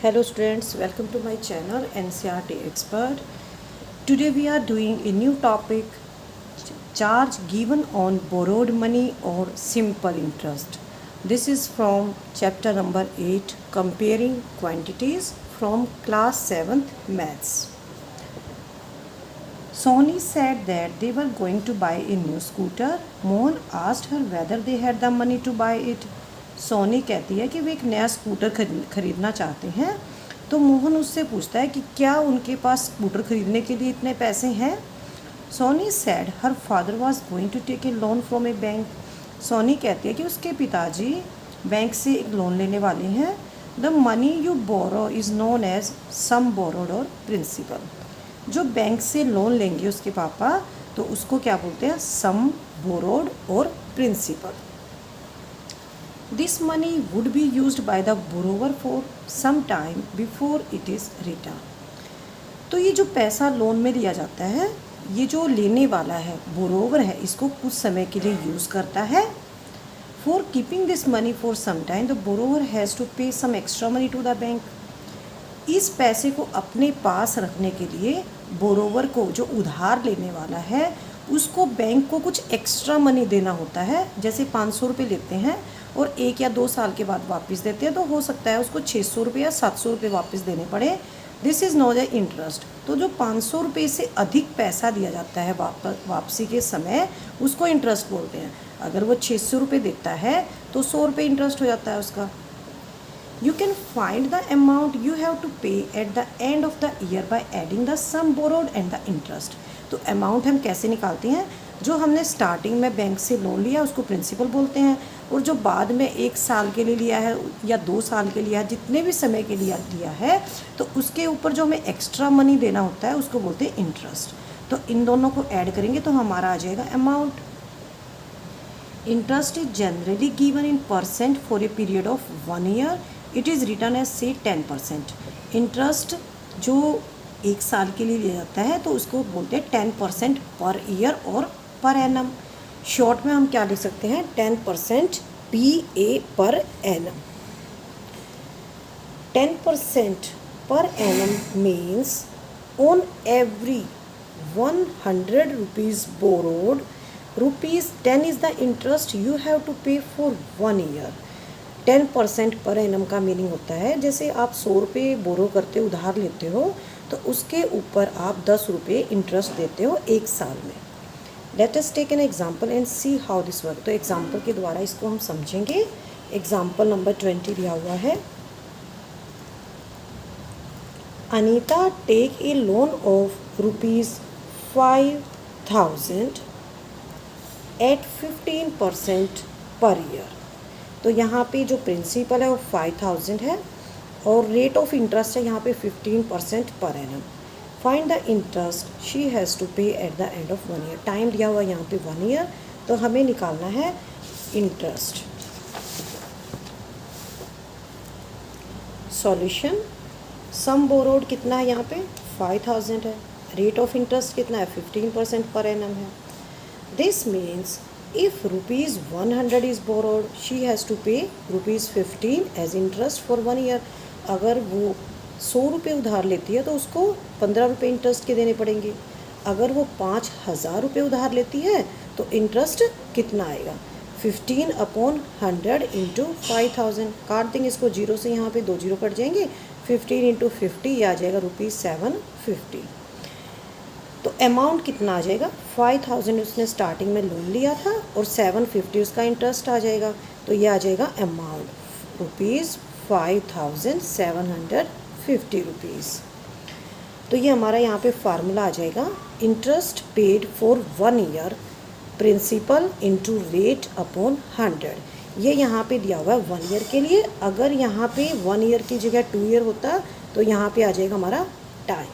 Hello students, welcome to my channel NCERT Expert. Today we are doing a new topic, charge given on borrowed money or simple interest. This is from chapter number 8, comparing quantities, from class 7th maths. Sony said that they were going to buy a new scooter. Mohan asked her whether they had the money to buy it. Soni कहती है कि वे एक नया scooter खरीदना चाहते हैं, तो मोहन उससे पूछता है कि क्या उनके पास स्कूटर खरीदने के लिए इतने पैसे हैं. Soni said her father was going to take a loan from a bank. Soni कहती है कि उसके पिताजी बैंक से एक लोन लेने वाले हैं. The money you borrow is known as sum borrowed or principal. जो बैंक से लोन लेंगे उसके पापा, तो उसको क्या बोलते हैं, sum borrowed or principal. This money would be used by the borrower for some time before it is returned. तो ये जो पैसा लोन में लिया जाता है, ये जो लेने वाला है बोरोवर है, इसको कुछ समय के लिए यूज़ करता है. For keeping this money for some time, the borrower has to pay some extra money to the bank. इस पैसे को अपने पास रखने के लिए बोरोवर को, जो उधार लेने वाला है, उसको बैंक को कुछ एक्स्ट्रा मनी देना होता है. जैसे 500 रुपये लेते हैं और 1 या 2 साल के बाद वापस देते हैं, तो हो सकता है उसको 600 रुपये या 700 रुपये वापस देने पड़े. This is not the interest. तो जो 500 रुपये से अधिक पैसा दिया जाता है वापसी के समय, उसको इंटरेस्ट बोलते हैं. अगर वो 600 रुपये देता है तो 100 रुपये इंटरेस्ट हो जाता है उसका. You can find the amount you have to pay at the end of the year by adding the sum borrowed and the interest. तो अमाउंट हम कैसे निकालते हैं, जो हमने स्टार्टिंग में बैंक से लोन लिया उसको प्रिंसिपल बोलते हैं, और जो बाद में 1 साल के लिए लिया है या 2 साल के लिए, जितने भी समय के लिए लिया है, तो उसके ऊपर जो हमें एक्स्ट्रा मनी देना होता है उसको बोलते हैं इंटरेस्ट. तो इन दोनों को ऐड करेंगे तो हमारा आ जाएगा amount. Interest is generally given in percent for a period of 1 year. It is written as say 10%. Interest जो 1 साल के लिए लिया जाता है तो उसको बोलते हैं 10% पर ईयर और पर एनम. शॉर्ट में हम क्या लिख सकते हैं, 10% PA पर annum. 10% per annum means on every 100 rupees borrowed, ₹10 is the interest you have to pay for 1 year. 10% per annum का मीनिंग होता है, जैसे आप 100 रुपये बोरो करते हो, उधार लेते हो, तो उसके ऊपर आप 10 रुपये इंटरेस्ट देते हो 1 साल में. Let us take an example and see how this work. तो एग्जाम्पल के द्वारा इसको हम समझेंगे. एग्जाम्पल नंबर 20 दिया हुआ है. Anita take a loan of ₹5,000 at 15% per year. तो यहाँ पे जो प्रिंसिपल है वो 5,000 है और रेट ऑफ इंटरेस्ट है यहाँ पे 15% per annum. Find the interest she has to pay at the end of 1 year. Time दिया हुआ यहाँ पे 1 ईयर, तो हमें निकालना है इंटरेस्ट. सॉल्यूशन. सम बोरोड कितना है यहाँ पे 5,000 है. रेट ऑफ इंटरेस्ट कितना है 15% पर एनम है. This means if ₹100 is borrowed, she has to pay ₹15 as interest for 1 year. अगर वो 100 रुपये उधार लेती है तो उसको 15 रुपये इंटरेस्ट के देने पड़ेंगे. अगर वो 5,000 रुपये उधार लेती है तो इंटरेस्ट कितना आएगा, 15/100 इंटू 5,000. काट देंगे इसको जीरो से, यहाँ पे 2 जीरो कट जाएंगे. 15 इंटू 50 ये आ जाएगा ₹750. तो अमाउंट कितना आ जाएगा, 5,000 उसने स्टार्टिंग में लोन लिया था और 750 उसका इंटरेस्ट आ जाएगा. तो ये आ जाएगा अमाउंट ₹5,750. तो ये हमारा यहाँ पे फार्मूला आ जाएगा. Interest paid for 1 year, principal into rate upon 100. ये यहाँ पे दिया हुआ है 1 ईयर के लिए. अगर यहाँ पे 1 ईयर की जगह 2 ईयर होता तो यहाँ पे आ जाएगा हमारा time.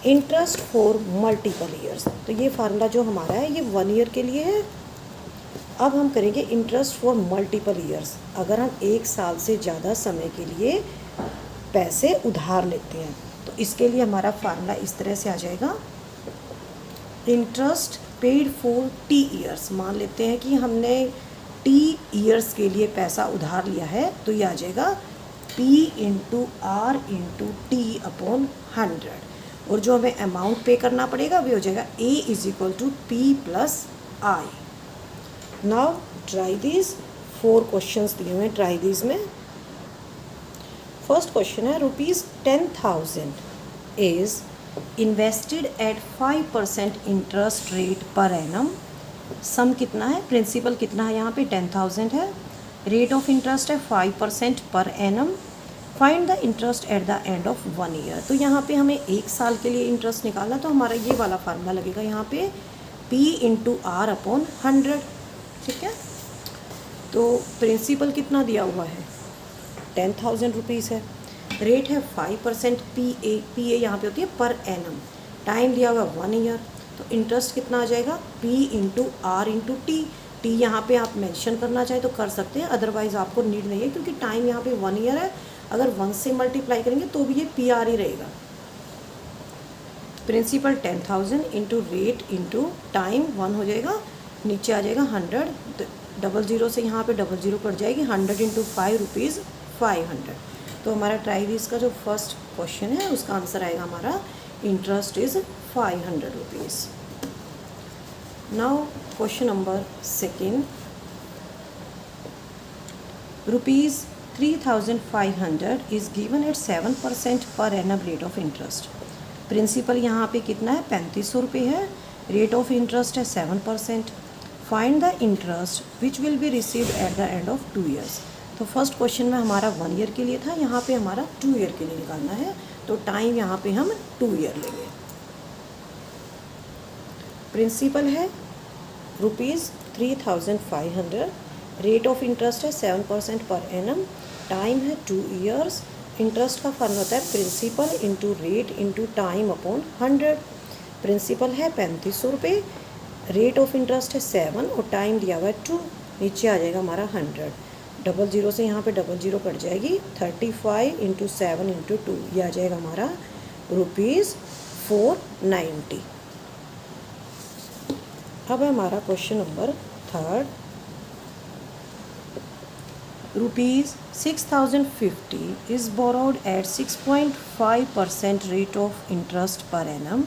Interest for multiple years. तो ये फार्मूला जो हमारा है ये 1 ईयर के लिए है. अब हम करेंगे इंटरेस्ट फॉर मल्टीपल ईयर्स. अगर हम 1 साल से ज़्यादा समय के लिए पैसे उधार लेते हैं तो इसके लिए हमारा फार्मूला इस तरह से आ जाएगा. Interest paid for T years. मान लेते हैं कि हमने T ईयर्स के लिए पैसा उधार लिया है, तो ये आ जाएगा P into R into T upon 100, और जो हमें अमाउंट पे करना पड़ेगा वो हो जाएगा A is equal to P plus I. Now try this, 4 questions दिए हुए हैं, ट्राई दिस में। फर्स्ट क्वेश्चन है ₹10,000 is invested at 5% interest rate per annum. Sum कितना है, प्रिंसिपल कितना है, यहाँ पे 10,000 है, रेट ऑफ इंटरेस्ट है 5% per annum, find the interest eight the end of 1 year. तो यहाँ पे हमें 1 साल के लिए इंटरेस्ट निकालना, तो हमारा ये वाला फार्मूला लगेगा यहाँ पे P इंटू आर अपॉन 100, ठीक है। तो प्रिंसिपल कितना दिया हुआ है, 10,000 रुपीज़ है, रेट है 5%, पी ए यहाँ पे होती है पर एनम, टाइम दिया हुआ 1 ईयर, तो इंटरेस्ट कितना आ जाएगा P into R into T. T यहाँ पे आप मेंशन करना चाहे तो कर सकते हैं, अदरवाइज़ आपको नीड नहीं है, क्योंकि टाइम यहाँ पे 1 ईयर है, अगर 1 से मल्टीप्लाई करेंगे तो भी ये पी आर ही रहेगा। Principal 10,000 into rate into time 1 हो जाएगा, नीचे आ जाएगा 100, 00 से यहाँ पे 00 कट जाएगी, 100 इंटू 5 रुपीज़ 500। तो हमारा ट्राई दिस का जो फर्स्ट क्वेश्चन है उसका आंसर आएगा हमारा interest is 500 rupees. Now question number second, ₹3,500 is given at 7% per annum rate of interest. Principal यहाँ पे कितना है, 3500 रुपये है, रेट ऑफ इंटरेस्ट है 7%, find the interest which will be received eight the end of 2 years. तो first question में हमारा 1 ईयर के लिए था, यहाँ पे हमारा 2 ईयर के लिए निकालना है, तो टाइम यहाँ पे हम 2 ईयर लेंगे। प्रिंसिपल है ₹3,500, रेट ऑफ इंटरेस्ट है 7% पर एनम, टाइम है 2 ईयर्स। इंटरेस्ट का फॉर्मूला होता है principal into rate into time upon 100। Principal है 3500 रुपये, रेट ऑफ इंटरेस्ट है 7 और टाइम दिया हुआ है 2, नीचे आ जाएगा हमारा 100, 00 से यहाँ पे 00 कट जाएगी, 35 इंटू 7 इंटू 2, ये आ जाएगा हमारा ₹490। अब है हमारा question number third, ₹6,050 is borrowed at 6.5% rate of interest per annum.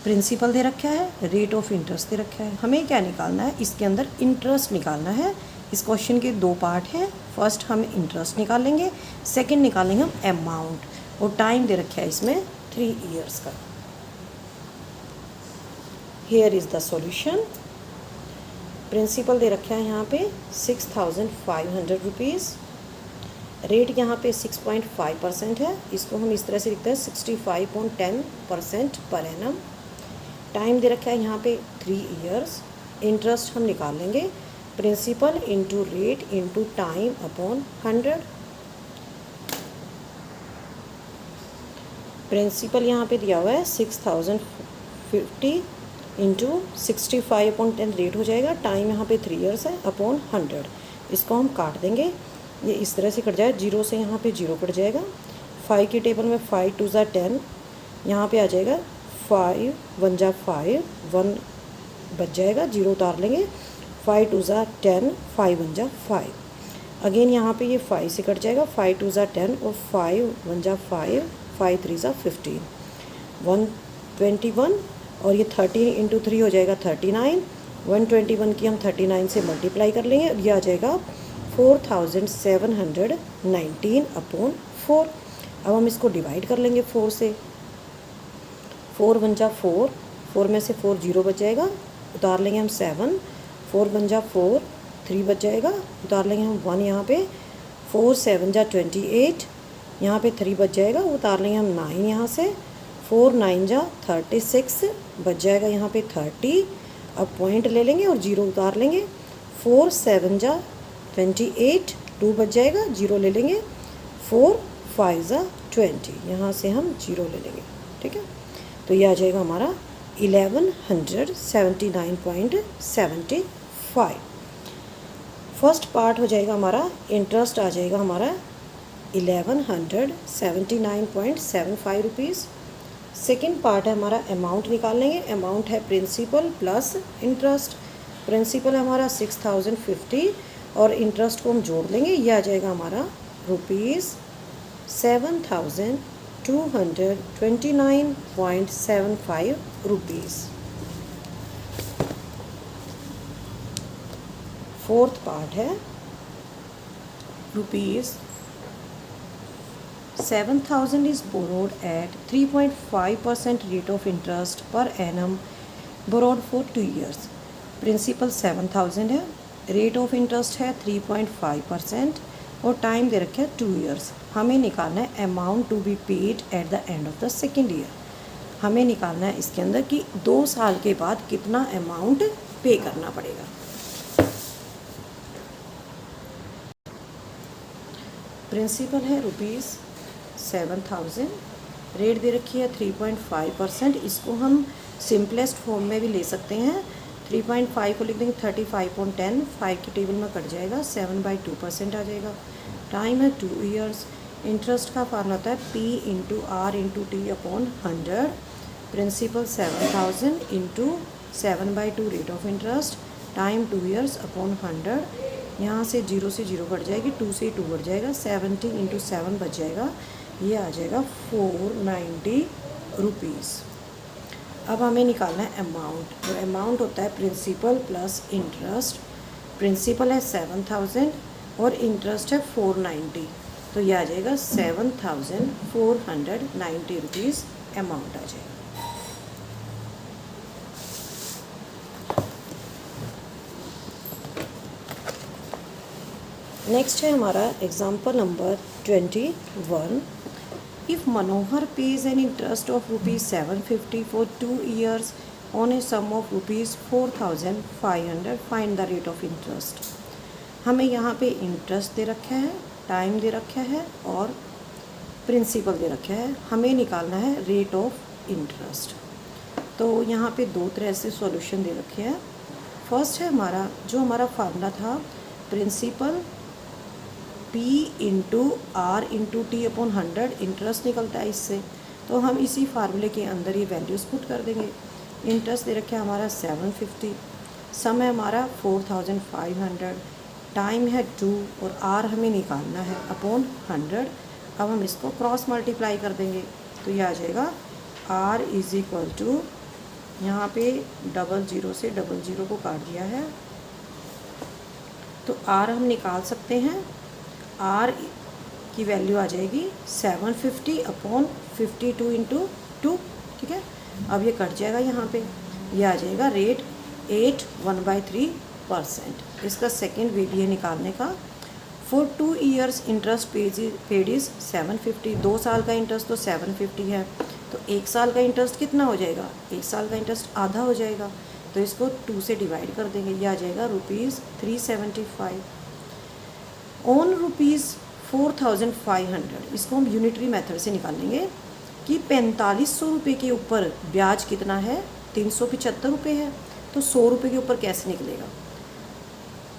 Principal दे रखा है, रेट ऑफ इंटरेस्ट दे रखा है, हमें क्या निकालना है, इसके अंदर इंटरेस्ट निकालना है। इस क्वेश्चन के 2 पार्ट हैं, फर्स्ट हम इंटरेस्ट निकालेंगे, सेकंड निकालेंगे हम अमाउंट, और टाइम दे रखा है इसमें 3 ईयर्स का। Here is the solution. Principal दे रखा है यहाँ पे 6,500 रुपीज़, रेट यहाँ पे 6.5% है, इसको हम इस तरह से लिखते हैं 65.10% पर एनम, टाइम दे रखा है यहाँ पे 3 ईयर्स। इंटरेस्ट हम निकाल लेंगे, principal into rate into time upon 100। Principal यहाँ पे दिया हुआ है 6,050 इंटू 65.10 रेट हो जाएगा, टाइम यहाँ पे 3 ईयर्स है अपॉन 100। इसको हम काट देंगे, ये इस तरह से कट जाए, 0 से यहाँ पे 0 कट जाएगा, 5 की टेबल में 5 2 ज़ा 10, यहाँ पे आ जाएगा 5 1 जा 5, 1 बच जाएगा, 0 उतार लेंगे, 5 2 ज़ा 10, 5 1 जा 5, अगेन यहाँ पे ये 5 से कट जाएगा, 5 2 ज़ा 10 और 5 1 जा 5, 5 3 ज़ा 15, 121, और ये 13 इंटू 3 हो जाएगा 39, 121 की हम 39 से मल्टीप्लाई कर लेंगे, ये आ जाएगा 4,719 अपॉन 4। अब हम इसको डिवाइड कर लेंगे 4 से, 4 1 जा 4, 4 में से 4 0 बच जाएगा, उतार लेंगे हम 7, 4 1 जा 4, 3 बच जाएगा, उतार लेंगे हम 1 यहाँ पे, 4 7 जा 28, यहाँ पे 3 बच जाएगा, उतार लेंगे हम 9 यहाँ से, 4 9 जा 36 बच जाएगा यहाँ पे 30, अब पॉइंट ले लेंगे और 0 उतार लेंगे, 4 7 जा 28, 2 बच जाएगा, 0 ले लेंगे, 4 5 जा 20, यहाँ से हम 0 ले लेंगे, ठीक है। तो ये आ जाएगा हमारा 1179.75। फर्स्ट पार्ट हो जाएगा हमारा, इंटरेस्ट आ जाएगा हमारा 1179.75 रुपीज़। सेकेंड पार्ट है हमारा अमाउंट निकाल लेंगे, अमाउंट है प्रिंसिपल प्लस इंटरेस्ट। प्रिंसिपल है हमारा 6,050 और इंटरेस्ट को हम जोड़ लेंगे, ये आ जाएगा हमारा रुपीज़ 7,229.75 रुपीज़। फोर्थ पार्ट है rupees 7,000 is borrowed at 3.5% rate of interest per annum, borrowed for 2 years। Principal 7,000 है, रेट ऑफ इंटरेस्ट है 3.5% और टाइम दे रखे है 2 years। हमें निकालना है amount to be paid at the end of the second year. हमें निकालना है इसके अंदर कि 2 साल के बाद कितना अमाउंट पे करना पड़ेगा। प्रिंसिपल है रुपीज़ 7,000, रेट दे रखी है 3.5%। इसको हम सिंपलेस्ट फॉर्म में भी ले सकते हैं। 3.5 को लिख देंगे 35/10, 5 की टेबल में कट जाएगा, 7/2% आ जाएगा। टाइम है 2 years। इंटरेस्ट का फार्मूला होता है P/R/T/100। Principal 7,000 into 7/2 rate of interest, time 2 years upon 100। यहाँ से 0 से 0 कट जाएगी, 2 से 2 कट जाएगा, 70 इंटू 7 बच जाएगा, ये आ जाएगा 490 रुपीज़। अब हमें निकालना है अमाउंट, और अमाउंट होता है प्रिंसिपल प्लस इंटरेस्ट। प्रिंसिपल है 7,000 और इंटरेस्ट है 490, तो ये आ जाएगा 7,490 रुपीज़ अमाउंट आ जाएगा। नेक्स्ट है हमारा example number 21। If Manohar pays an interest of ₹750 for 2 years on a sum of ₹4,500, find the rate of interest। हमें यहाँ पे इंटरेस्ट दे रखा है, टाइम दे रखा है और प्रिंसिपल दे रखा है। हमें निकालना है रेट ऑफ इंटरेस्ट। तो यहाँ पे 2 तरह से सॉल्यूशन दे रखे हैं। फर्स्ट है हमारा फार्मूला था प्रिंसिपल P/R/T/100, इंटरेस्ट निकलता है इससे, तो हम इसी फार्मूले के अंदर ये वैल्यूज़ पुट कर देंगे। इंटरेस्ट दे रखा है हमारा 750, सम है हमारा 4,500, टाइम है 2 और R हमें निकालना है अपॉन 100। अब हम इसको क्रॉस मल्टीप्लाई कर देंगे, तो ये आ जाएगा R इज़ इक्वल टू, यहाँ पे 00 से 00 को काट दिया है, तो R हम निकाल सकते हैं। R की वैल्यू आ जाएगी 750 अपॉन 52 इंटू 2, ठीक है। अब ये कट जाएगा, यहाँ पे ये आ जाएगा रेट 8/1/3%। इसका सेकेंड वे भी है निकालने का। For 2 years interest paid is 750। 2 साल का इंटरेस्ट तो 750 है, तो 1 साल का इंटरेस्ट कितना हो जाएगा? 1 साल का इंटरेस्ट आधा हो जाएगा, तो इसको 2 से डिवाइड कर देंगे, ये आ जाएगा ₹375 ऑन ₹4,500। इसको हम यूनिटरी मेथड से निकालेंगे कि 4500 रुपये के ऊपर ब्याज कितना है? 375 रुपये है, तो 100 रुपये के ऊपर कैसे निकलेगा?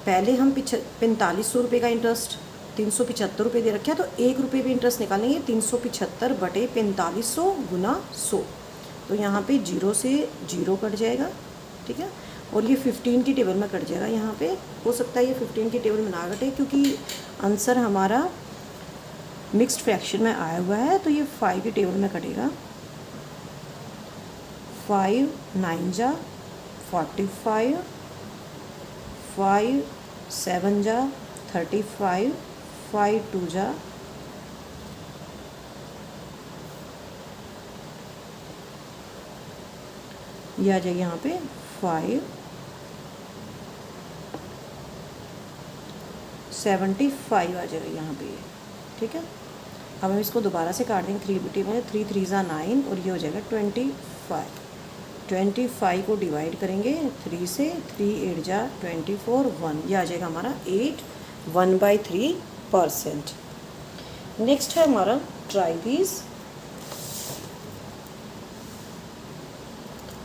पहले हम 4500 रुपये का इंटरेस्ट 375 रुपये दे रखे हैं, तो 1 रुपये भी इंटरेस्ट निकालेंगे। 375 बटे 4500 गुना 100, तो यहाँ पे 0 से 0 कट जाएगा, ठीक है। और ये 15 की टेबल में कट जाएगा। यहाँ पे हो सकता है ये 15 की टेबल में ना कटे, क्योंकि आंसर हमारा मिक्स्ड फ्रैक्शन में आया हुआ है, तो ये 5 की टेबल में कटेगा। 5 9 जा 45, 5 7 जा 35, 5 2 जा ये आ जाएगी यहाँ पे 5 75 आ जाएगा यहाँ पे, ठीक है। अब हम इसको दोबारा से काट देंगे 3 बटे में, 3 3 जा 9 और ये हो जाएगा 25। 25 को डिवाइड करेंगे 3 से, 3 8 जा 24, 1, ये आ जाएगा हमारा 1/3%। नेक्स्ट है हमारा ट्राई दीज।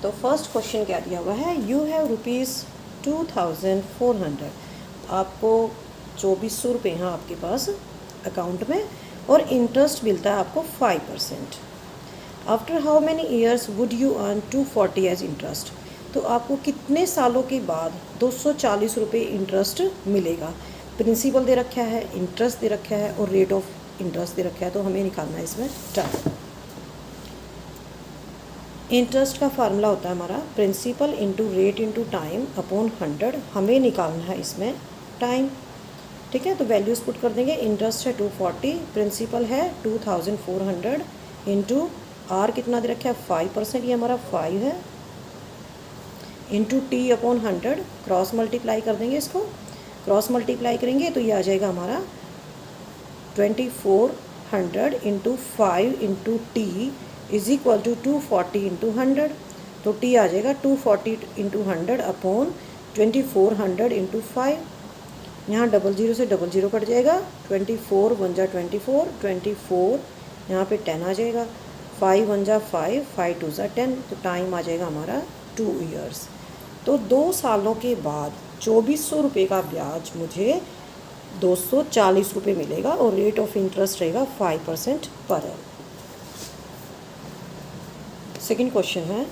तो फर्स्ट क्वेश्चन क्या दिया हुआ है? यू हैव ₹2400, आपको 2400 रुपये हैं आपके पास अकाउंट में, और इंटरेस्ट मिलता है आपको 5%। After how many years would you earn 240 as interest? तो आपको कितने सालों के बाद 240 रुपये इंटरेस्ट मिलेगा? प्रिंसिपल दे रखा है, इंटरेस्ट दे रखा है और रेट ऑफ इंटरेस्ट दे रखा है, तो हमें निकालना है इसमें टाइम। इंटरेस्ट का फार्मूला होता है हमारा principal into rate into time upon 100, हमें निकालना है इसमें टाइम। ठीक है, तो वैल्यूज़ पुट कर देंगे। इंटरेस्ट है 240, प्रिंसिपल है 2400 इंटू आर कितना दे रखा है 5%, ये हमारा 5 है, into T upon 100, cross multiply कर देंगे इसको। क्रॉस मल्टीप्लाई करेंगे तो ये आ जाएगा हमारा 2400 into 5 into T is equal to 240 into 100, तो टी आ जाएगा 240 इंटू 100 अपॉन 2400 इंटू 5। यहाँ 00 से 00 कट जाएगा, 24 1 जा 24, 24 यहाँ पे 10 आ जाएगा, 5 1 जा 5, 5 2 जा 10, तो टाइम आ जाएगा हमारा 2 ईयर्स। तो 2 सालों के बाद 2400 रुपये का ब्याज मुझे 240 रुपये मिलेगा और रेट ऑफ इंटरेस्ट रहेगा 5% पर एनम। सेकेंड क्वेश्चन है,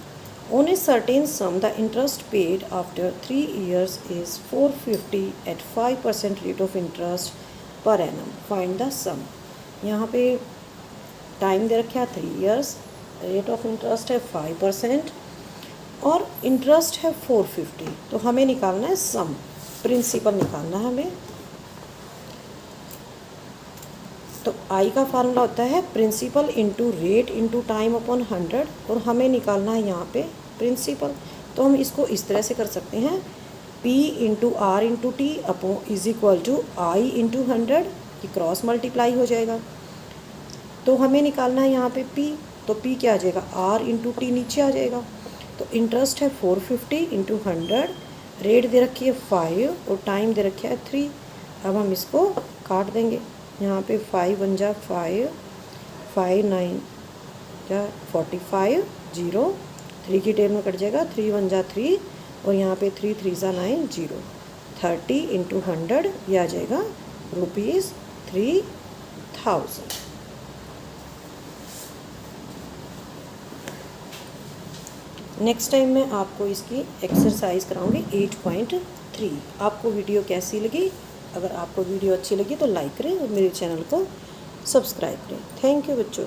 on a certain sum the interest paid after 3 years is 450 at 5% rate of interest per annum, find the sum. यहाँ पे टाइम दे रखा है 3 years, रेट ऑफ इंटरेस्ट है 5% और interest है 450, तो हमें निकालना है सम, प्रिंसिपल निकालना है हमें। तो आई का फार्मूला होता है principal into rate into time upon 100 और हमें निकालना है यहाँ पे प्रिंसिपल। तो हम इसको इस तरह से कर सकते हैं, P into R into T upon is equal to I into 100, कि क्रॉस मल्टीप्लाई हो जाएगा। तो हमें निकालना है यहाँ पे P, तो P क्या आ जाएगा R इंटू टी नीचे आ जाएगा। तो इंटरेस्ट है 450 इंटू 100, रेट दे रखी है 5 और टाइम दे रखा है 3। अब हम इसको काट देंगे, यहाँ पे 5 1 जा 5, 5 9 जा 45, 0 3 की टेल में कट जाएगा, 3 1 जा 3 और यहाँ पे 3 3 जा 9, 0 30 इंटू 100, ये आ जाएगा ₹3000। नेक्स्ट टाइम मैं आपको इसकी एक्सरसाइज कराऊंगी 8.3। आपको वीडियो कैसी लगी? अगर आपको वीडियो अच्छी लगी तो लाइक करें और मेरे चैनल को सब्सक्राइब करें। थैंक यू बच्चों।